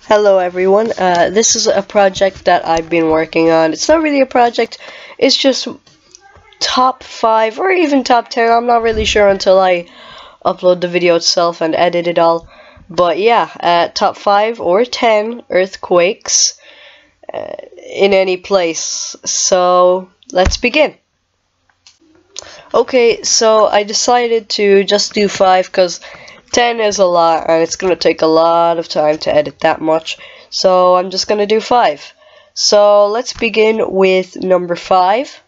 Hello everyone, this is a project that I've been working on. It's not really a project, it's just top 5 or even top 10, I'm not really sure until I upload the video itself and edit it all. But yeah, top 5 or 10 earthquakes in any place. So let's begin. Okay, so I decided to just do 5 because 10 is a lot, and it's going to take a lot of time to edit that much, so I'm just going to do 5. So let's begin with number 5.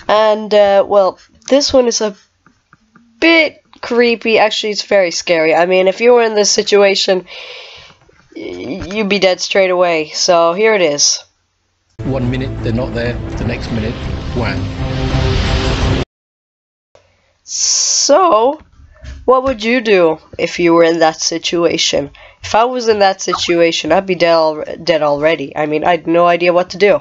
And, well, this one is a bit creepy. Actually, it's very scary. I mean, if you were in this situation, you'd be dead straight away. So here it is. 1 minute, they're not there. The next minute, wham. So what would you do if you were in that situation? If I was in that situation, I'd be dead already. I mean, I had no idea what to do.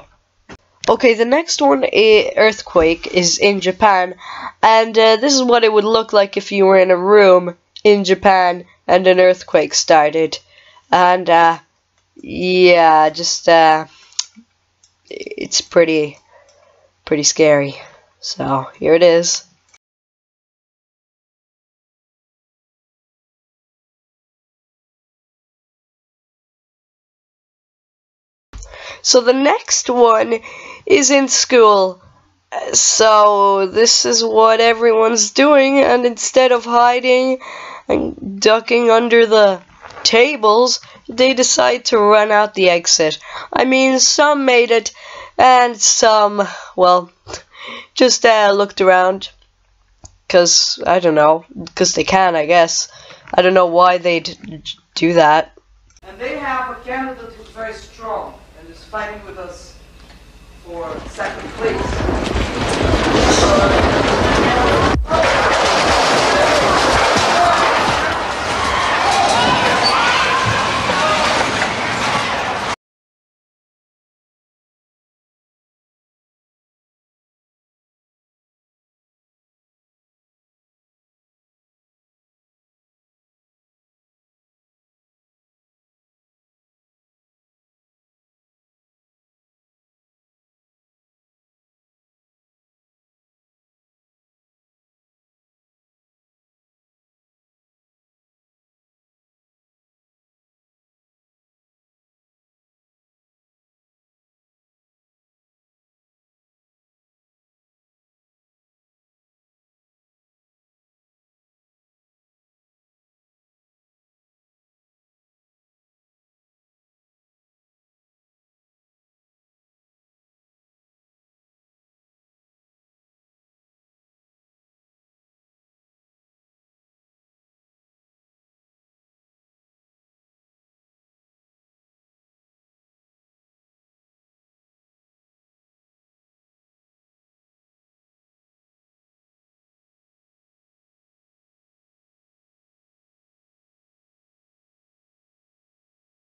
Okay, the next one, earthquake, is in Japan, and this is what it would look like if you were in a room in Japan and an earthquake started. And yeah, just it's pretty scary. So here it is. So the next one is in school. So this is what everyone's doing, and instead of hiding and ducking under the tables, they decide to run out the exit. I mean, some made it, and some, well, just looked around. Because, I don't know, because they can, I guess. I don't know why they'd do that. And they have a candidate who's very strong and is fighting with us for second place.